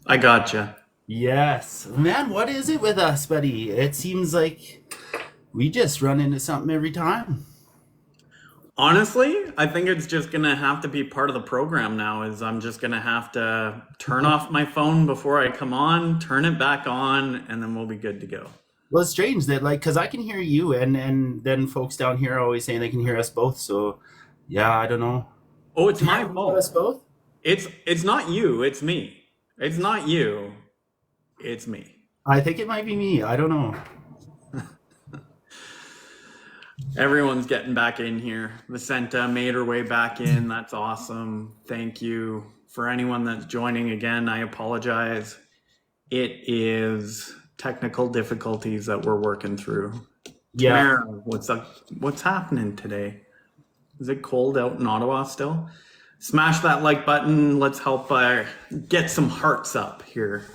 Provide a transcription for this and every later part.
I gotcha. Yes. Man, what is it with us, buddy? It seems like we just run into something every time. Honestly, I think it's just gonna have to be part of the program now. Is I'm just gonna have to turn off my phone before I come on, turn it back on, and then we'll be good to go. Well, it's strange that because I can hear you, and then folks down here are always saying they can hear us both. So, yeah, I don't know. Oh, it's Can you my hear us fault. both? It's not you, it's me. It's not you, it's me. I think it might be me. I don't know. Everyone's getting back in here. Vicenta made her way back in. That's awesome. Thank you. For anyone that's joining again, I apologize. It is technical difficulties that we're working through. Yeah. Tamara, what's up? What's happening today? Is it cold out in Ottawa still? Smash that like button. Let's help get some hearts up here.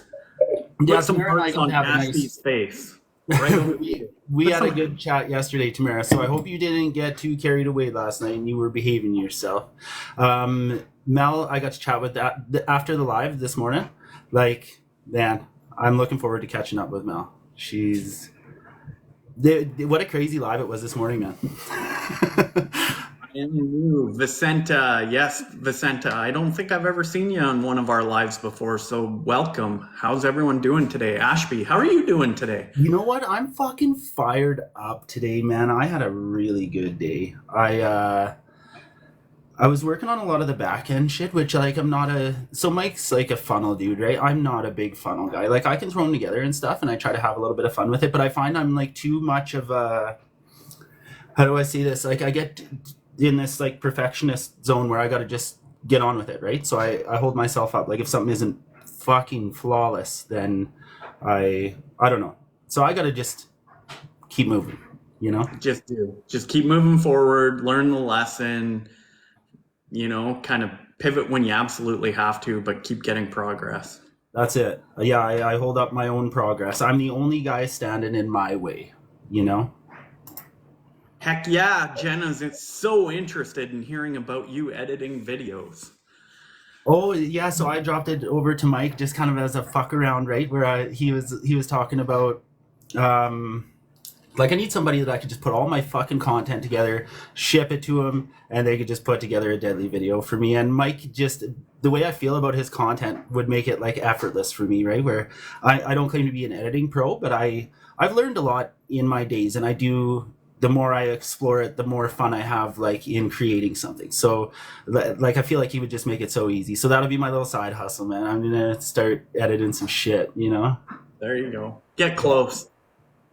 Yeah, Put some Tamara and I hearts don't on have a Ashby's nice. face. Right over we, here. we Put had a some. good chat yesterday, Tamara. So I hope you didn't get too carried away last night and you were behaving yourself. Mel, I got to chat with that after the live this morning. Like, man, I'm looking forward to catching up with Mel. She's what a crazy live it was this morning, man. And you, Vicenta. Yes, Vicenta. I don't think I've ever seen you on one of our lives before, so welcome. How's everyone doing today? Ashby, how are you doing today? You know what? I'm fucking fired up today, man. I had a really good day. I was working on a lot of the back end shit, which like I'm not a so Mike's like a funnel dude, right? I'm not a big funnel guy. Like I can throw them together and stuff, and I try to have a little bit of fun with it. But I find I'm like too much of a how do I say this? Like I get in this like perfectionist zone where I got to just get on with it, right? So I hold myself up. Like if something isn't fucking flawless, then I don't know. So I got to just keep moving, you know? Just do. Just keep moving forward, learn the lesson, kind of pivot when you absolutely have to, but keep getting progress. That's it. Yeah, I hold up my own progress. I'm the only guy standing in my way, you know? Heck yeah, Jenna's so interested in hearing about you editing videos. Oh yeah, so I dropped it over to Mike just kind of as a fuck around, right? Where he was talking about like I need somebody that I could just put all my fucking content together, ship it to him, and they could just put together a deadly video for me. And Mike just the way I feel about his content would make it like effortless for me, right? Where I don't claim to be an editing pro, but I've learned a lot in my days, and I do. The more I explore it, the more fun I have, like in creating something. So, like I feel like he would just make it so easy. So that'll be my little side hustle, man. I'm gonna start editing some shit, you know? There you go. Get close.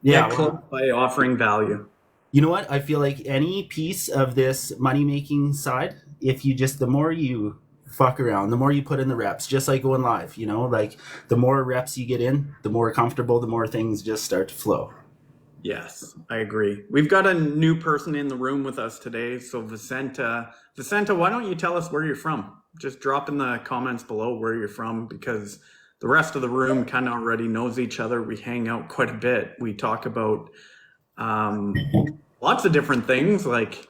Yeah, Get close well, by offering value. you know what? I feel like any piece of this money making side, if you just the more you fuck around, the more you put in the reps, just like going live, you know, like the more reps you get in, the more comfortable, the more things just start to flow. Yes, I agree. We've got a new person in the room with us today. So Vicenta, why don't you tell us where you're from? Just drop in the comments below where you're from because the rest of the room kind of already knows each other. We hang out quite a bit. We talk about um, lots of different things. Like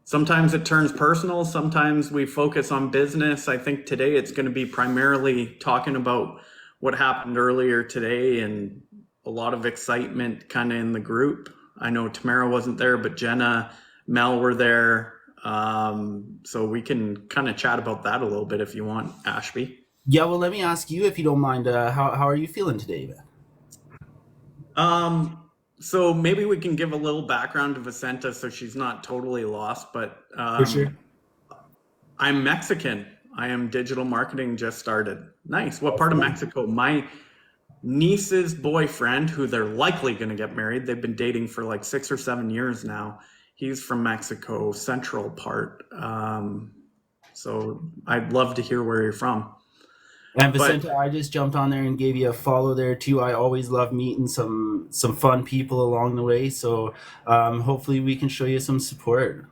sometimes it turns personal. Sometimes we focus on business. I think today it's going to be primarily talking about what happened earlier today and a lot of excitement kind of in the group. I know Tamara wasn't there, but Jenna, Mel were there. So we can kind of chat about that a little bit if you want, Ashby. Yeah, well, let me ask you if you don't mind. How are you feeling today, man? So maybe we can give a little background to Vicenta so she's not totally lost, but For sure. I'm Mexican. I am digital marketing just started. Nice. What part of Mexico? My niece's boyfriend, who they're likely going to get married, they've been dating for like 6 or 7 years now. He's from Mexico, central part. So I'd love to hear where you're from. And But Vicente, I just jumped on there and gave you a follow there too. I always love meeting some fun people along the way. So hopefully we can show you some support.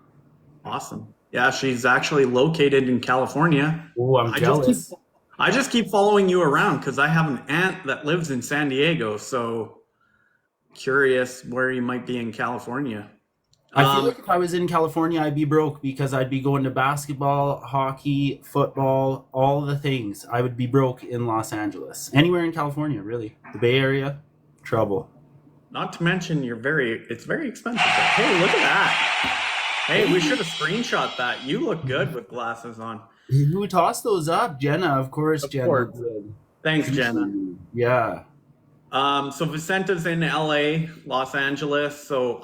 awesome. Yeah, she's actually located in California. Oh, I'm I just keep jealous. I just keep following you around because I have an aunt that lives in San Diego. So curious where you might be in California. I feel like Um, if I was in California, I'd be broke because I'd be going to basketball, hockey, football, all the things. I would be broke in Los Angeles. Anywhere in California, really. The Bay Area, trouble. Not to mention it's very expensive. Hey, look at that. Hey, we should have screenshot that. You look good with glasses on. Who tossed those up? Jenna, of course, Of Jenna course. did. Thanks, Jenna. Yeah. So Vicenta's in LA, Los Angeles. So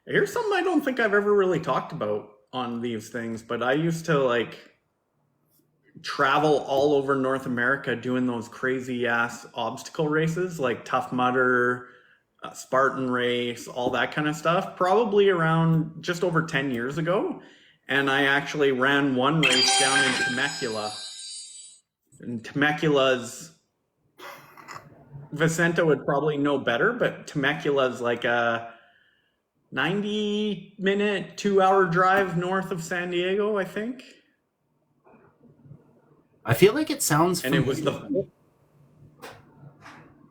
here's something I don't think I've ever really talked about on these things, but I used to like travel all over North America doing those crazy ass obstacle races like Tough Mudder, Spartan race, all that kind of stuff, probably around just over 10 years ago. And I actually ran one race down in Temecula. And Temecula's, Vicenta would probably know better, but Temecula's like a 90-minute, 2-hour drive north of San Diego, I think. I feel like it sounds And it was familiar.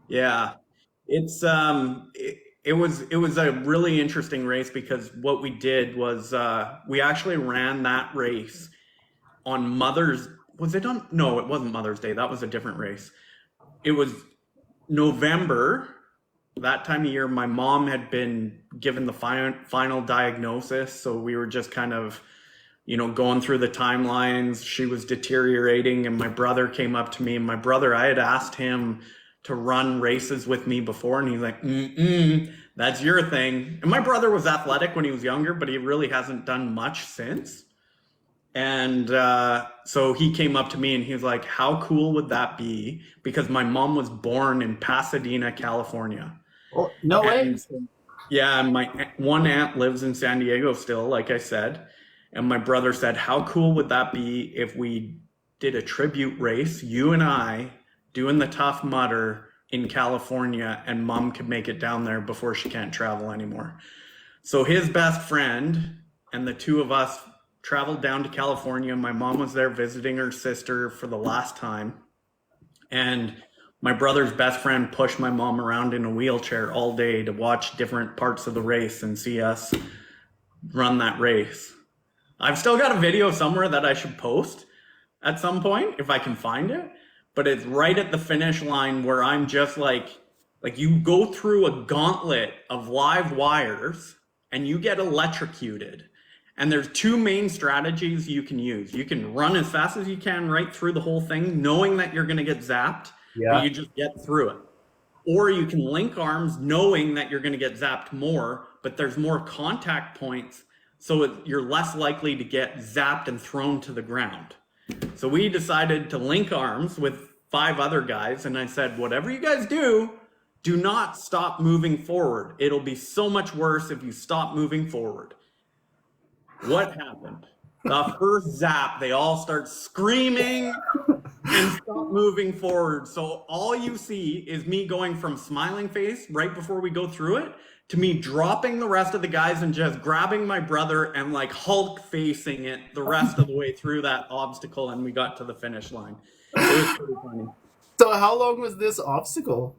yeah, it's it was a really interesting race because what we did was we actually ran that race on Mother's was it on no, it wasn't Mother's Day. That was a different race. It was November, that time of year. My mom had been given the final diagnosis, so we were just kind of going through the timelines. She was deteriorating, and my brother came up to me. And my brother, I had asked him to run races with me before, and he's like, that's your thing. And my brother was athletic when he was younger, but he really hasn't done much since. And so he came up to me and he was like, how cool would that be? Because my mom was born in Pasadena, California. Oh, no way. And yeah, my one aunt lives in San Diego still, like I said. And my brother said, how cool would that be if we did a tribute race, you and I doing the Tough Mudder in California, and mom could make it down there before she can't travel anymore. So his best friend and the two of us traveled down to California. My mom was there visiting her sister for the last time. And my brother's best friend pushed my mom around in a wheelchair all day to watch different parts of the race and see us run that race. I've still got a video somewhere that I should post at some point if I can find it, but it's right at the finish line where I'm just like you go through a gauntlet of live wires and you get electrocuted. And there's two main strategies you can use. You can run as fast as you can right through the whole thing, knowing that you're going to get zapped, but Yeah. you just get through it. Or you can link arms knowing that you're going to get zapped more, but there's more contact points, so you're less likely to get zapped and thrown to the ground. So we decided to link arms with 5 other guys, and I said, whatever you guys do not stop moving forward. It'll be so much worse if you stop moving forward. What happened? The first zap, they all start screaming and stop moving forward. So all you see is me going from smiling face right before we go through it to me dropping the rest of the guys and just grabbing my brother and like Hulk facing it the rest of the way through that obstacle, and we got to the finish line. It was pretty funny. So how long was this obstacle?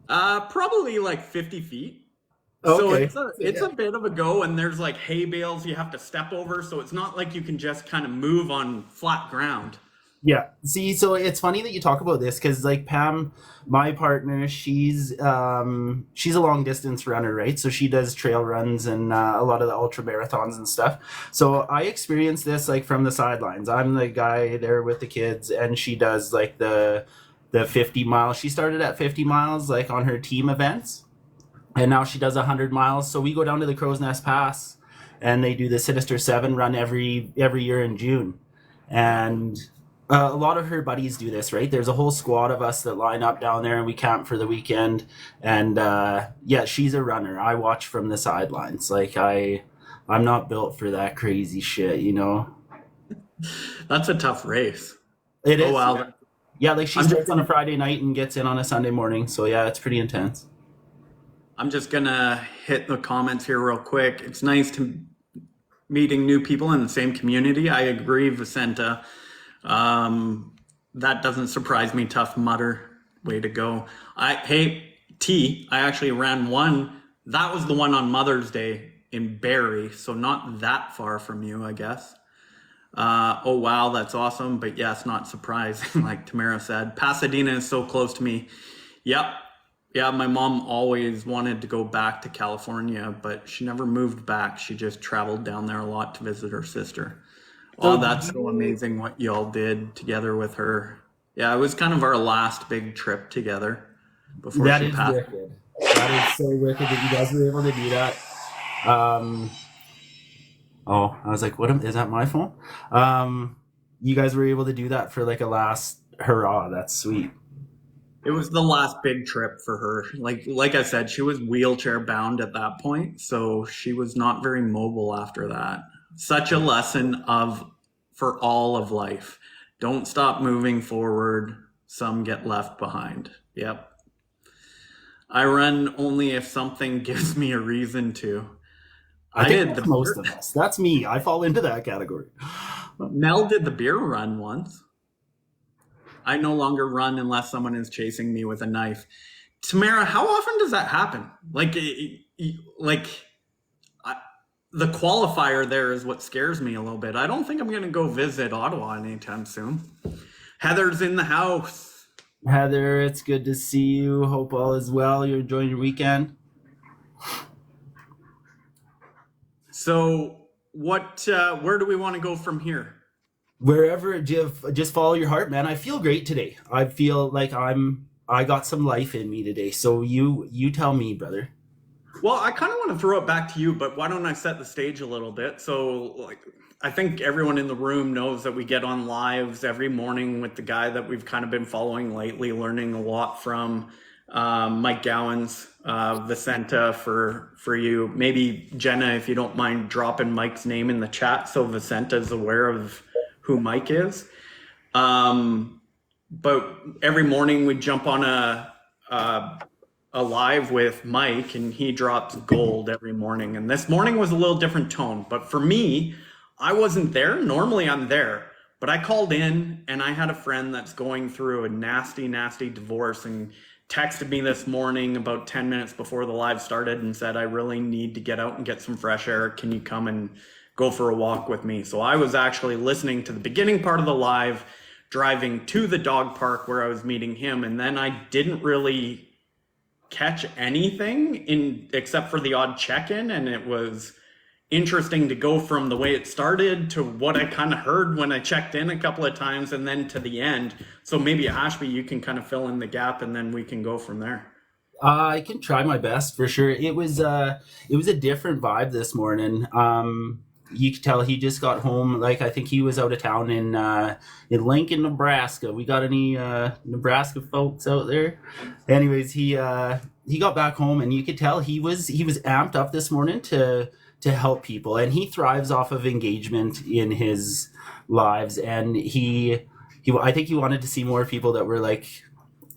Probably like 50 feet. So Okay. it's a bit of a go, and there's like hay bales you have to step over, so it's not like you can just kind of move on flat ground. Yeah. See, so it's funny that you talk about this because like Pam, my partner, she's a long distance runner, right? So she does trail runs and a lot of the ultra marathons and stuff. So I experienced this like from the sidelines. I'm the guy there with the kids, and she does like the 50 miles. She started at 50 miles like on her team events, and now she does 100 miles. So we go down to the Crow's Nest Pass, and they do the Sinister Seven run every year in June, and a lot of her buddies do this, right? There's a whole squad of us that line up down there and we camp for the weekend. And yeah, she's a runner. I watch from the sidelines. Like I'm not built for that crazy shit, you know? That's a tough race. It Oh is. wow. Yeah. Yeah, like she I'm just starts on a gonna, Friday night and gets in on a Sunday morning. So yeah, it's pretty intense. I'm just gonna hit the comments here real quick. It's nice to meeting new people in the same community. I agree, Vicenta. Um, that doesn't surprise me. Tough Mudder, way to go. Hey T, I actually ran one. That was the one on Mother's Day in Barrie, so not that far from you, I guess. Oh wow, that's awesome. But yes, not surprising, like Tamara said. Pasadena is so close to me. Yep. Yeah, my mom always wanted to go back to California, but she never moved back. She just traveled down there a lot to visit her sister. So Oh, did that's so you? amazing what y'all did together with her. Yeah, it was kind of our last big trip together before That she is passed. wicked. That is so wicked that you guys were able to do that. Um, oh, I was like, what is that my phone? Um, you guys were able to do that for like a last hurrah. That's sweet. It was the last big trip for her. Like I said, she was wheelchair bound at that point, so she was not very mobile after that. Such a lesson of for all of life. Don't stop moving forward. Some get left behind. Yep. I run only if something gives me a reason to. I I think did that's the most of us. That's me. I fall into that category. Mel did the beer run once. I no longer run unless someone is chasing me with a knife. Tamara, how often does that happen? Like I, the qualifier there is what scares me a little bit. I don't think I'm going to go visit Ottawa anytime soon. Heather's in the house. Heather, it's good to see you. Hope all is well. You're enjoying your weekend. So, what? Where do we want to go from here? Wherever, just follow your heart, man. I feel great today. I feel like I got some life in me today. So you tell me, brother. Well, I kind of want to throw it back to you, but why don't I set the stage a little bit? So, I think everyone in the room knows that we get on lives every morning with the guy that we've kind of been following lately, learning a lot from Mike Gowans, Vicenta for you. Maybe Jenna, if you don't mind dropping Mike's name in the chat so Vicenta's aware of who Mike is. But every morning we jump on a live with Mike, and he drops gold every morning. And this morning was a little different tone. But for me, I wasn't there. Normally I'm there. But I called in, and I had a friend that's going through a nasty, nasty divorce and texted me this morning about 10 minutes before the live started and said, I really need to get out and get some fresh air. Can you come and go for a walk with me? So I was actually listening to the beginning part of the live, driving to the dog park where I was meeting him. And then I didn't really catch anything in except for the odd check-in, and it was interesting to go from the way it started to what I kind of heard when I checked in a couple of times and then to the end. So maybe Ashby, you can kind of fill in the gap and then we can go from there. I can try my best for sure. It was a different vibe this morning. You could tell he just got home. Like I think he was out of town in Lincoln, Nebraska. We got any Nebraska folks out there? Anyways, he got back home, and you could tell he was amped up this morning to help people, and he thrives off of engagement in his lives. And he I think he wanted to see more people that were like,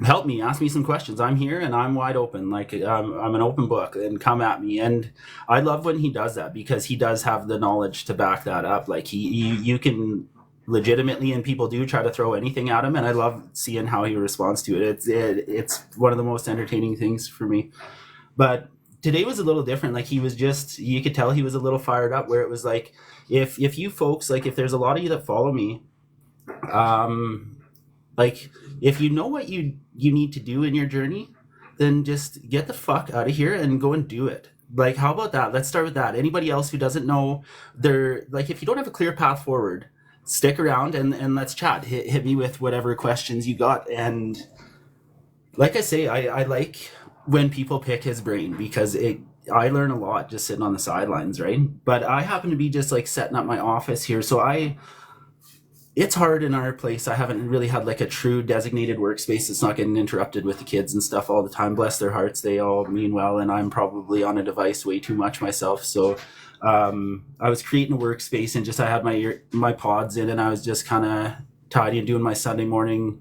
help me, ask me some questions. I'm here and I'm wide open. Like I'm an open book, and come at me. And I love when he does that, because he does have the knowledge to back that up. Like you can legitimately, and people do try to throw anything at him, and I love seeing how he responds to it. It's one of the most entertaining things for me. But today was a little different. Like you could tell he was a little fired up, where it was like, if you folks, like if there's a lot of you that follow me, like if you know what you need to do in your journey, then just get the fuck out of here and go and do it. Like, how about that? Let's start with that. Anybody else who doesn't know, they're like, if you don't have a clear path forward, stick around and let's chat. Hit me with whatever questions you got. And like I say, I like when people pick his brain, because I learn a lot just sitting on the sidelines, right? But I happen to be just like setting up my office here, so it's hard in our place. I haven't really had like a true designated workspace that's not getting interrupted with the kids and stuff all the time. Bless their hearts, they all mean well, and I'm probably on a device way too much myself. So I was creating a workspace, and just I had my pods in, and I was just kind of tidying, doing my Sunday morning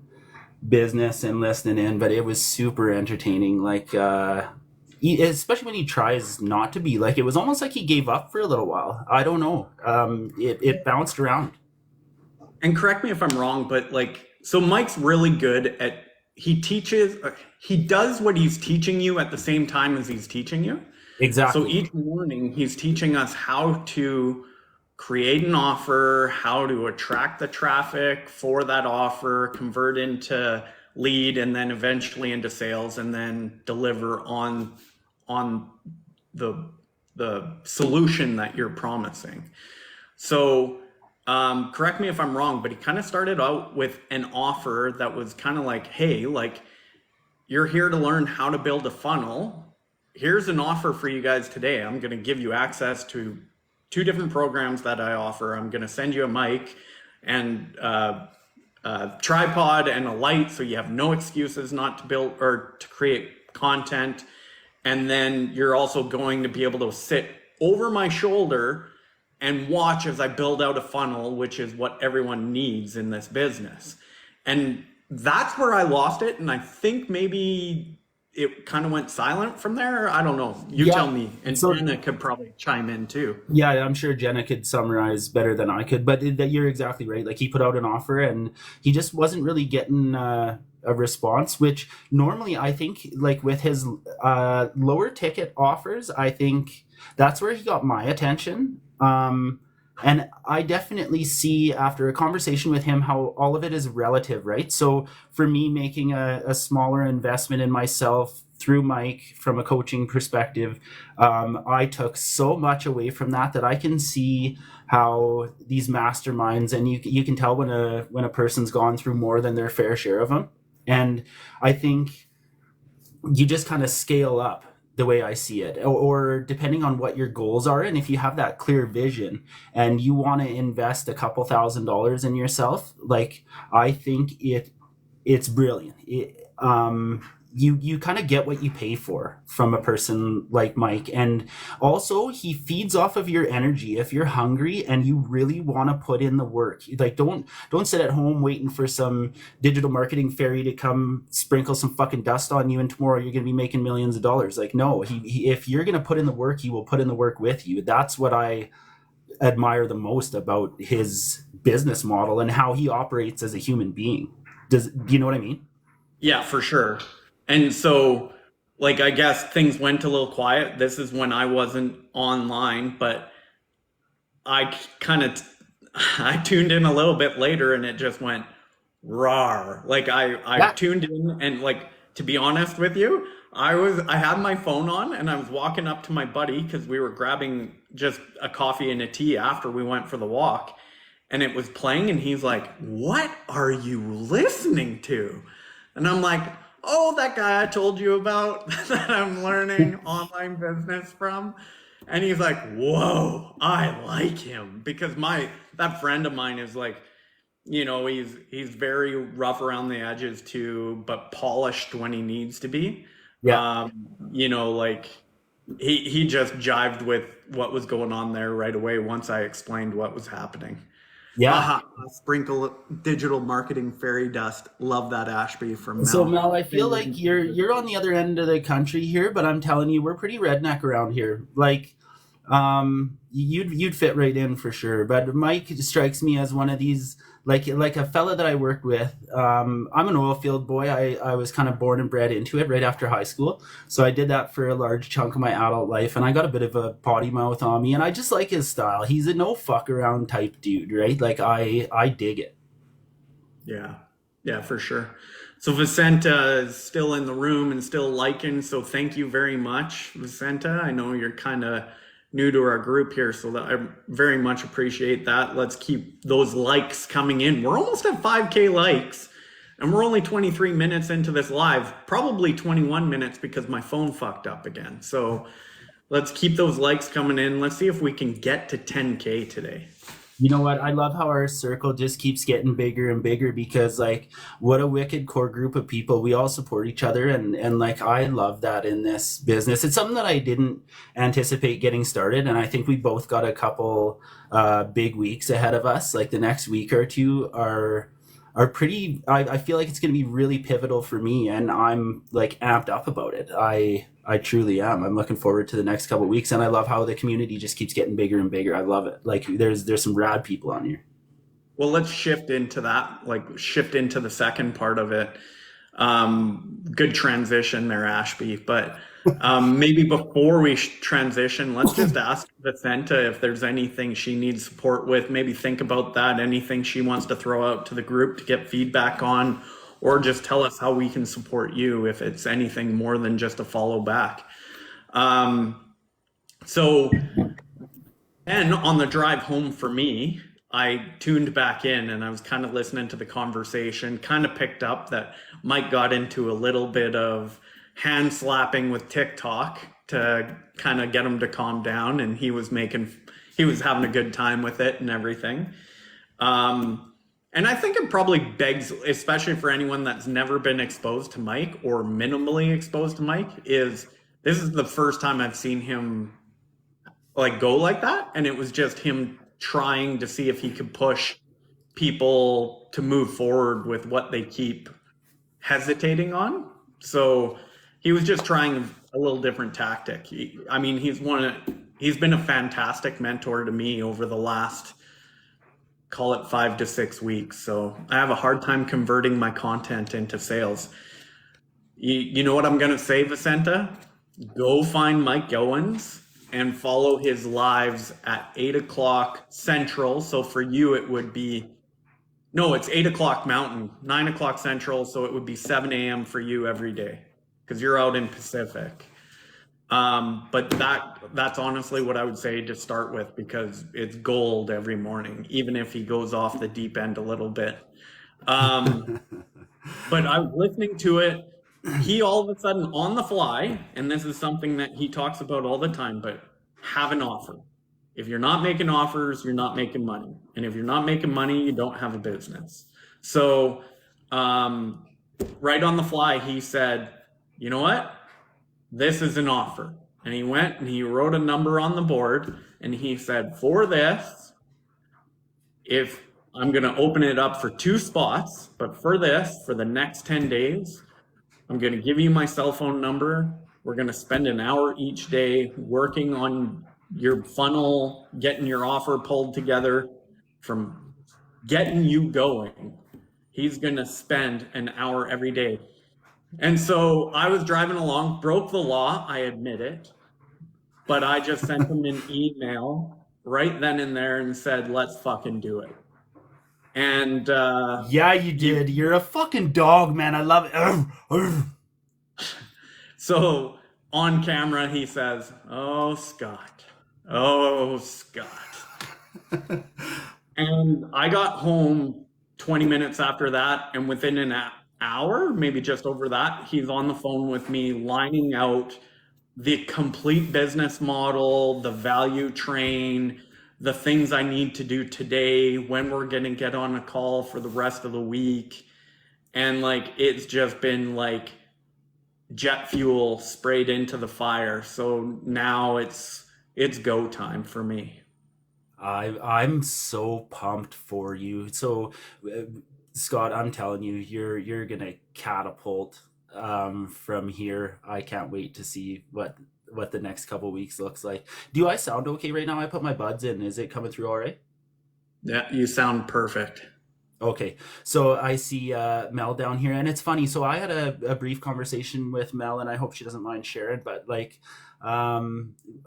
business and listening in, but it was super entertaining. Like, especially when he tries not to be. Like, it was almost like he gave up for a little while. I don't know. It bounced around. And correct me if I'm wrong, but like, so Mike's really good at, he teaches, he does what he's teaching you at the same time as he's teaching you. So Exactly. each morning he's teaching us how to create an offer, how to attract the traffic for that offer, convert into lead, and then eventually into sales, and then deliver on the the solution that you're promising. So correct me if I'm wrong, but he kind of started out with an offer that was kind of like, hey, like, you're here to learn how to build a funnel. Here's an offer for you guys today. I'm going to give you access to two different programs that I offer. I'm going to send you a mic and a tripod and a light, so you have no excuses not to build or to create content. And then you're also going to be able to sit over my shoulder and watch as I build out a funnel, which is what everyone needs in this business. And that's where I lost it. And I think maybe it kind of went silent from there. I don't know. You Yeah. tell me. And So Jenna could probably chime in too. yeah, I'm sure Jenna could summarize better than I could, but that you're exactly right. Like, he put out an offer and he just wasn't really getting a response, which normally I think, like, with his lower ticket offers, I think that's where he got my attention. And I definitely see after a conversation with him how all of it is relative, right? So for me, making a smaller investment in myself through Mike from a coaching perspective, I took so much away from that that I can see how these masterminds, and you can tell when a person's gone through more than their fair share of them. And I think you just kind of scale up the way I see it, or depending on what your goals are. And if you have that clear vision and you want to invest a couple $1,000s in yourself, like, I think it's brilliant. You kind of get what you pay for from a person like Mike. And also, he feeds off of your energy. If you're hungry and you really want to put in the work, like, don't sit at home waiting for some digital marketing fairy to come sprinkle some fucking dust on you and tomorrow you're going to be making millions of dollars. Like, no, he if you're going to put in the work, he will put in the work with you. That's what I admire the most about his business model and how he operates as a human being. Do you know what I mean? Yeah, for sure. And so, like, I guess things went a little quiet. This is when I wasn't online, but I kind of I tuned in a little bit later and it just went rawr. Like I Yeah. tuned in and, like, to be honest with you, I had my phone on and I was walking up to my buddy because we were grabbing just a coffee and a tea after we went for the walk, and it was playing and he's like, "What are you listening to?" And I'm like, "Oh, that guy I told you about that I'm learning online business from." And he's like, "Whoa, I like him," because my that friend of mine is like, he's very rough around the edges too, but polished when he needs to be. Yeah. Like, he just jived with what was going on there right away once I explained what was happening. Yeah. Haha, sprinkle digital marketing fairy dust. Love that, Ashby from So Mel. Mel, I feel like you're on the other end of the country here, but I'm telling you, we're pretty redneck around here. Like, you'd fit right in for sure. But Mike strikes me as one of these, like a fella that I worked with. I'm an oil field boy. I was kind of born and bred into it right after high school, so I did that for a large chunk of my adult life, and I got a bit of a potty mouth on me, and I just like his style. He's a no fuck around type dude, right? Like, I dig it. Yeah, yeah, for sure. So Vicenta is still in the room and still liking. So thank you very much, Vicenta. I know you're kind of new to our group here, so that I very much appreciate that. Let's keep those likes coming in. We're almost at 5K likes, and we're only 23 minutes into this live, probably 21 minutes because my phone fucked up again. So let's keep those likes coming in. Let's see if we can get to 10K today. You know what? I love how our circle just keeps getting bigger and bigger because, like, what a wicked core group of people. We all support each other, and like, I love that in this business. It's something that I didn't anticipate getting started, and I think we both got a couple big weeks ahead of us. Like, the next week or two are are pretty. I feel like it's going to be really pivotal for me, and I'm like amped up about it. I truly am. I'm looking forward to the next couple of weeks, and I love how the community just keeps getting bigger and bigger. I love it. Like there's some rad people on here. Well, let's shift into that, like shift into the second part of it. Good transition there, Ashby. But maybe before we transition, let's just ask Vicenta if there's anything she needs support with. Maybe think about that, anything she wants to throw out to the group to get feedback on, or just tell us how we can support you if it's anything more than just a follow back. So, and on the drive home for me, I tuned back in and I was kind of listening to the conversation, kind of picked up that Mike got into a little bit of hand slapping with TikTok to kind of get him to calm down, and he was having a good time with it and everything. And I think it probably begs, especially for anyone that's never been exposed to Mike or minimally exposed to Mike, is this is the first time I've seen him like go like that, and it was just him trying to see if he could push people to move forward with what they keep hesitating on. So he was just trying a little different tactic. I mean, he's been a fantastic mentor to me over the last, call it 5 to 6 weeks. So I have a hard time converting my content into sales. You know what I'm going to say, Vicenta? Go find Mike Owens and follow his lives at 8 o'clock Central. So for you, it would be, no, it's 8 o'clock Mountain, 9 o'clock Central. So it would be 7 a.m. for you every day because you're out in Pacific. But that's honestly what I would say to start with, because it's gold every morning, even if he goes off the deep end a little bit. But I was listening to it. He all of a sudden on the fly, and this is something that he talks about all the time, but have an offer. If you're not making offers, you're not making money. And if you're not making money, you don't have a business. So right on the fly, he said, you know what? This is an offer. And he went and he wrote a number on the board and he said, for this, if I'm going to open it up for 2 spots, but for this, for the next 10 days, I'm going to give you my cell phone number. We're going to spend an hour each day working on your funnel, getting your offer pulled together, from getting you going. He's going to spend an hour every day. And so I was driving along, broke the law, I admit it, but I just sent him an email right then and there and said, let's fucking do it. And yeah, you did. You're a fucking dog, man. I love it. So on camera, he says, oh, Scott. Oh, Scott. And I got home 20 minutes after that, and within an hour, maybe just over that, he's on the phone with me lining out the complete business model, the value train, the things I need to do today, when we're going to get on a call for the rest of the week. And like, it's just been like jet fuel sprayed into the fire. So now it's go time for me. I'm so pumped for you. So, Scott, I'm telling you, you're gonna catapult from here. I can't wait to see what the next couple weeks looks like. Do I sound okay right now? I put my buds in. Is it coming through all right? Yeah, you sound perfect. Okay, so I see Mel down here, and it's funny. So I had a brief conversation with Mel, and I hope she doesn't mind sharing. But like,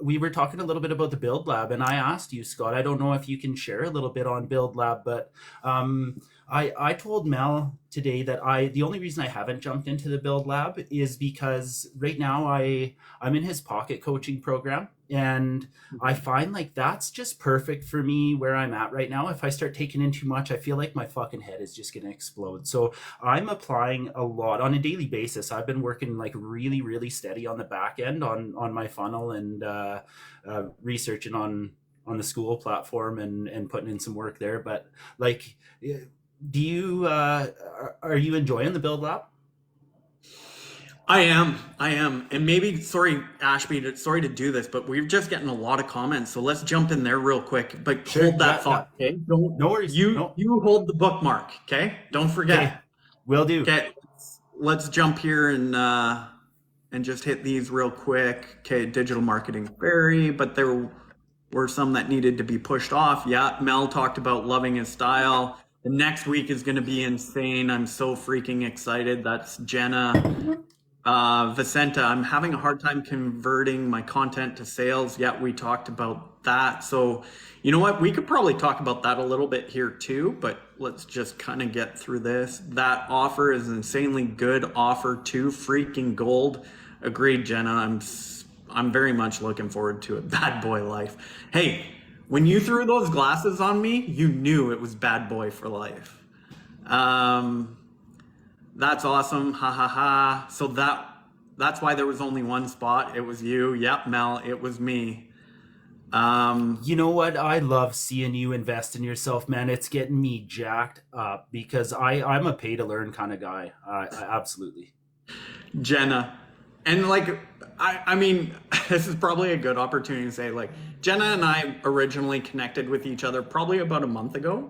we were talking a little bit about the Build Lab, and I asked you, Scott. I don't know if you can share a little bit on Build Lab, but I told Mel today that the only reason I haven't jumped into the Build Lab is because right now I'm in his pocket coaching program, and I find like that's just perfect for me where I'm at right now. If I start taking in too much, I feel like my fucking head is just going to explode. So I'm applying a lot on a daily basis. I've been working like really, really steady on the back end on my funnel, and researching on the school platform, and putting in some work there. But like, do you are you enjoying the Build Lab? I am. And maybe, sorry, Ashby, sorry to do this, but we're just getting a lot of comments. So let's jump in there real quick. But Sure. hold that Yeah. Yeah. thought, okay? Don't No worries. No. you hold the bookmark, okay? Don't Okay. forget. Will do. Okay, let's jump here and just hit these real quick. Okay, digital marketing fairy, but there were some that needed to be pushed off. Yeah, Mel talked about loving his style. The next week is going to be insane. I'm so freaking excited. That's Jenna. Vicenta, I'm having a hard time converting my content to sales. Yeah, we talked about that. So, you know what? We could probably talk about that a little bit here too, but let's just kind of get through this. That offer is an insanely good offer too. Freaking gold. Agreed, Jenna. I'm very much looking forward to it. Bad boy life. Hey, when you threw those glasses on me, you knew it was bad boy for life. Um, that's awesome. Ha ha ha. So that's why there was only one spot. It was you. Yep, Mel, it was me. You know what? I love seeing you invest in yourself, man. It's getting me jacked up because I'm a pay to learn kind of guy. I absolutely. Jenna. And like I mean, this is probably a good opportunity to say like Jenna and I originally connected with each other probably about a month ago.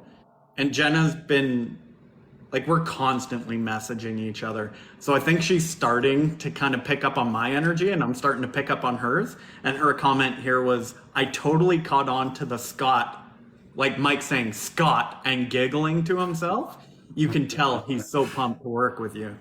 And Jenna's been like we're constantly messaging each other. So I think she's starting to kind of pick up on my energy and I'm starting to pick up on hers. And her comment here was, I totally caught on to the Scott, like Mike saying Scott and giggling to himself. You can tell he's so pumped to work with you.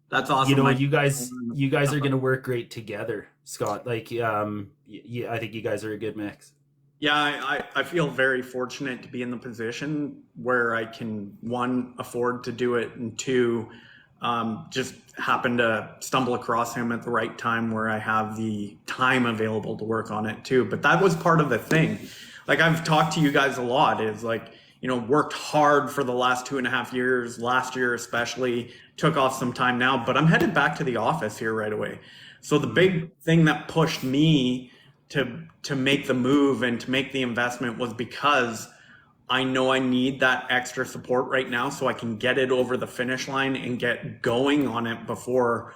That's You awesome, know, Mike. you guys are gonna work great together, Scott. Like, I think you guys are a good mix. Yeah, I feel very fortunate to be in the position where I can, one, afford to do it, and two, just happen to stumble across him at the right time where I have the time available to work on it too. But that was part of the thing. Like I've talked to you guys a lot, is like, worked hard for the last 2.5 years, last year especially, took off some time now, but I'm headed back to the office here right away. So the big thing that pushed me to make the move and to make the investment was because I know I need that extra support right now so I can get it over the finish line and get going on it before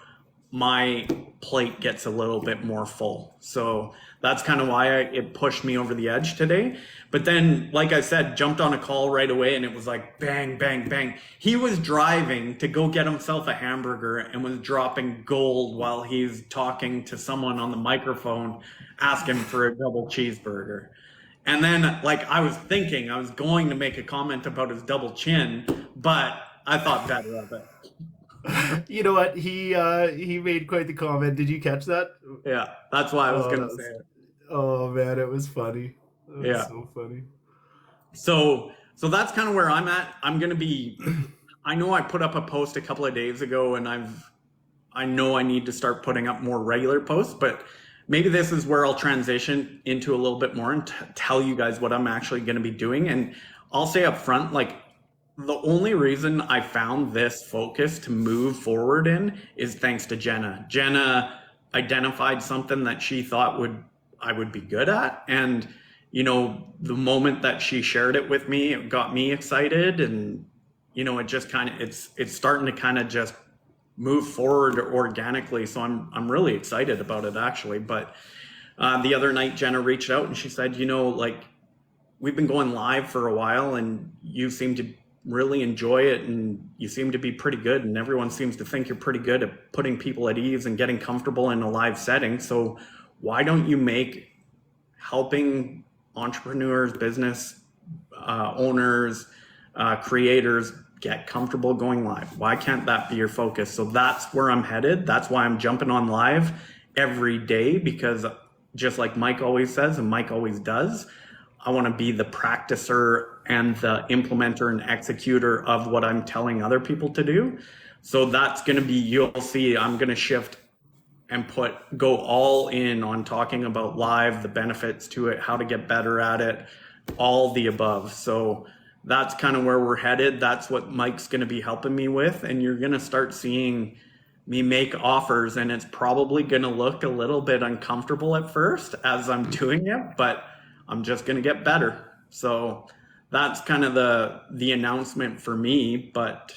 my plate gets a little bit more full. So that's kind of why it pushed me over the edge today. But then, like I said, jumped on a call right away and it was like bang, bang, bang. He was driving to go get himself a hamburger and was dropping gold while he's talking to someone on the microphone asking for a double cheeseburger. And then, like, I was thinking I was going to make a comment about his double chin, but I thought better of it. You know what? He made quite the comment. Did you catch that? Yeah, that's why I was Oh, gonna say it. oh man, it was funny. It was Yeah. so funny. So that's kind of where I'm at. I'm gonna be. I know I put up a post a couple of days ago, and I know I need to start putting up more regular posts, but maybe this is where I'll transition into a little bit more and tell you guys what I'm actually going to be doing. And I'll say up front, like the only reason I found this focus to move forward in is thanks to Jenna. Jenna identified something that she thought I would be good at, and the moment that she shared it with me, it got me excited, and it just kind of it's starting to kind of just move forward organically. So I'm really excited about it actually. But the other night, Jenna reached out and she said, like we've been going live for a while, and you seem to really enjoy it, and you seem to be pretty good, and everyone seems to think you're pretty good at putting people at ease and getting comfortable in a live setting. So why don't you make helping entrepreneurs, business owners, creators get comfortable going live? Why can't that be your focus? So that's where I'm headed. That's why I'm jumping on live every day, because just like Mike always says, and Mike always does, I want to be the practicer and the implementer and executor of what I'm telling other people to do. So that's going to be, you'll see, I'm going to shift and go all in on talking about live, the benefits to it, how to get better at it, all the above. So that's kind of where we're headed. That's what Mike's going to be helping me with. And you're going to start seeing me make offers, and it's probably going to look a little bit uncomfortable at first as I'm doing it, but I'm just going to get better. So that's kind of the announcement for me. But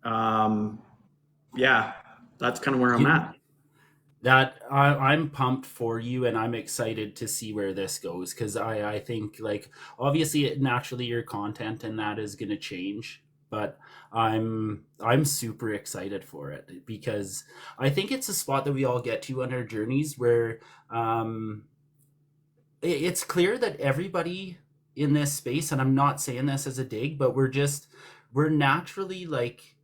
yeah, that's kind of where I'm You, at. I'm pumped for you, and I'm excited to see where this goes, because I think, like, obviously naturally your content and that is going to change, but I'm super excited for it, because I think it's a spot that we all get to on our journeys where um it's clear that everybody in this space, and I'm not saying this as a dig, but we're naturally, like,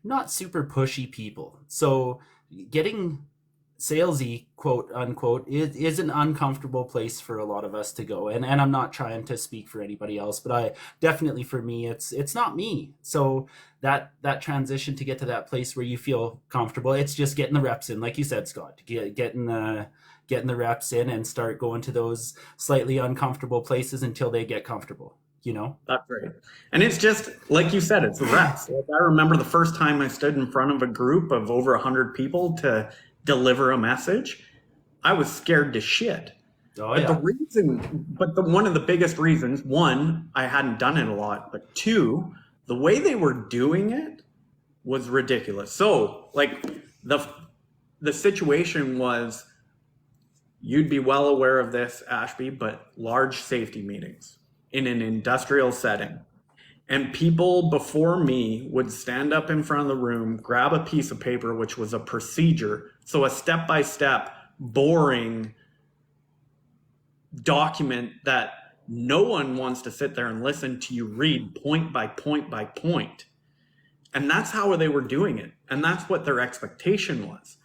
not super pushy people. So getting salesy, quote unquote, is an uncomfortable place for a lot of us to go. And I'm not trying to speak for anybody else, but I definitely, for me, it's not me. So that transition to get to that place where you feel comfortable, it's just getting the reps in, like you said, Scott, getting the reps in and start going to those slightly uncomfortable places until they get comfortable, you know? That's right. And it's just like you said, it's the reps. Like I remember the first time I stood in front of a group of over 100 people to deliver a message, I was scared to shit. Oh But the yeah. reason, but the one of the biggest reasons, one, I hadn't done it a lot, but two, the way they were doing it was ridiculous. So, like the the situation was, you'd be well aware of this, Ashby, but large safety meetings in an industrial setting. And people before me would stand up in front of the room, grab a piece of paper, which was a procedure. So, a step by step, boring document that no one wants to sit there and listen to you read point by point by point. And that's how they were doing it. And that's what their expectation was.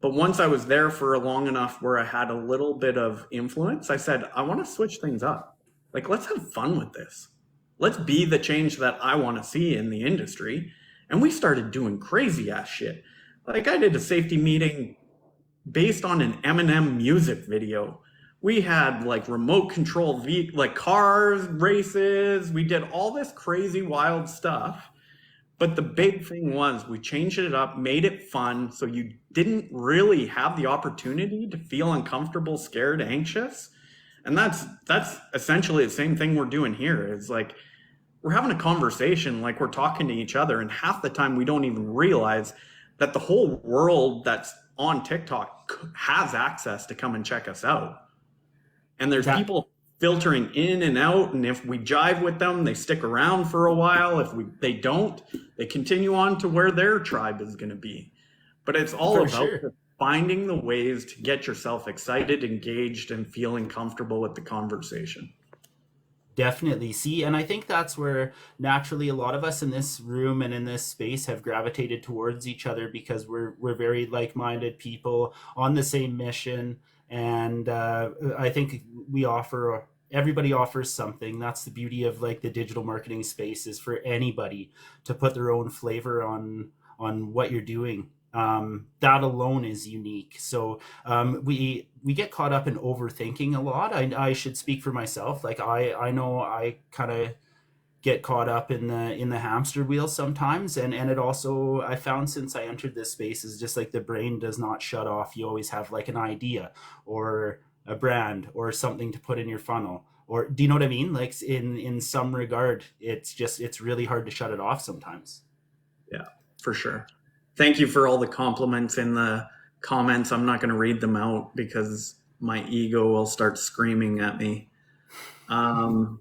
But once I was there for long enough where I had a little bit of influence, I said, I want to switch things up. Like, let's have fun with this. Let's be the change that I want to see in the industry. And we started doing crazy ass shit. Like, I did a safety meeting based on an Eminem music video. We had like remote control like cars races. We did all this crazy wild stuff. But the big thing was we changed it up, made it fun, so you didn't really have the opportunity to feel uncomfortable, scared, anxious. And that's essentially the same thing we're doing here. It's like we're having a conversation like we're talking to each other, and half the time we don't even realize that the whole world that's on TikTok has access to come and check us out. And there's That people filtering in and out, and if we jive with them, they stick around for a while. If they don't, they continue on to where their tribe is going to be. But it's all for about sure. finding the ways to get yourself excited, engaged, and feeling comfortable with the conversation. Definitely. See, and I think that's where naturally a lot of us in this room and in this space have gravitated towards each other, because we're very like-minded people on the same mission, and I think we offer everybody offers something. That's the beauty of, like, the digital marketing space, is for anybody to put their own flavor on what you're doing. That alone is unique. So we get caught up in overthinking a lot. I should speak for myself. Like, I know I kind of get caught up in the hamster wheel sometimes, and it also, I found, since I entered this space, is just like the brain does not shut off. You always have like an idea or a brand or something to put in your funnel, or do you know what I mean? Like, in some regard, it's really hard to shut it off sometimes. Yeah, for sure. Thank you for all the compliments in the comments. I'm not going to read them out because my ego will start screaming at me. Um,